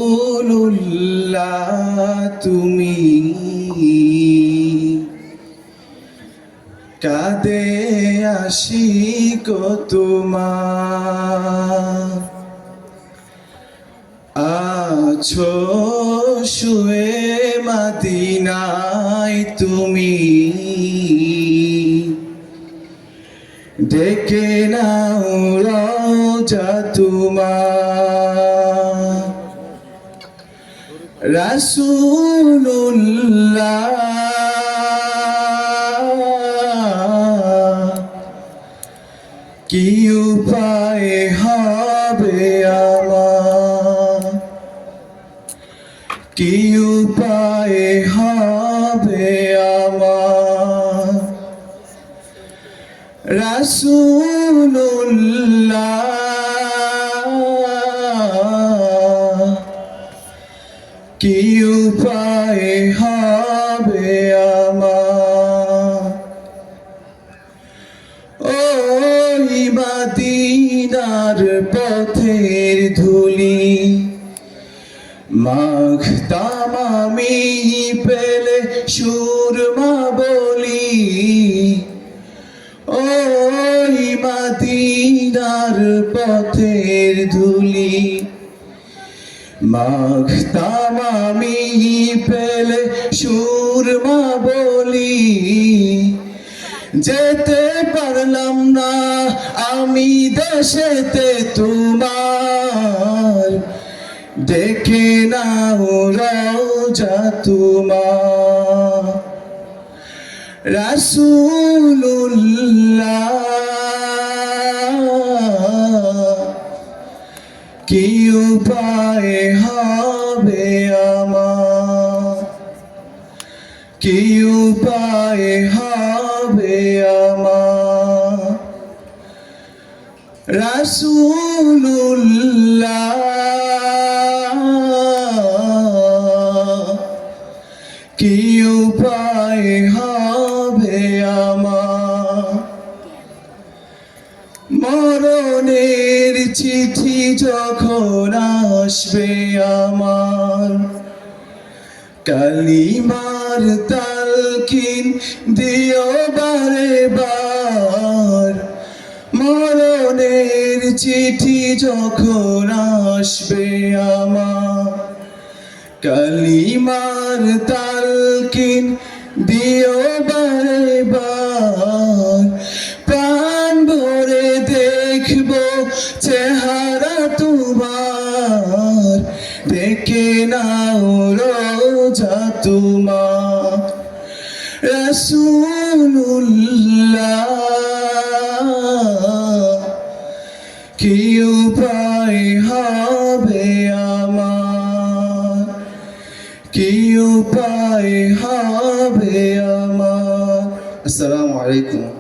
রাসূলুল্লাহ তুমি কাঁদে আশিক তোমার আছো শুয়ে মদিনায় তুমি ডেকে নাও রওজা তোমার রাসূলুল্লাহ কি উপায় হবে আমার কি উপায় হবে আমার রাসূলুল্লাহ কি উপায় হবে আমার ওই মদিনার পথের ধুলি মাখতাম আমি পেলে সুরমা বলি ওই মদিনার পথের ধুলি মাখতাম আমি পেলে সুরমা বলি যেতে পারলাম না আমি দেশেতে তোমার দেখে নাও রওজা তোমার রাসূলুল্লাহ কি উপায় হবে আমার কি উপায় হবে আমার রাসূলুল্লাহ কি উপায় হবে আমার মরণের চিঠি যখন আসবে আমার কালিমার তালকিন দিও বারে বার মরণের চিঠি যখন আসবে আমার কালিমার তালকিন দিও বারে বার প্রাণ ভরে দেখবো চেহারা তোমার দেখে নাও রওজা তোমার রাসূলুল্লাহ কি উপায় হবে আমার কি উপায় হবে আমার আসসালামু আলাইকুম।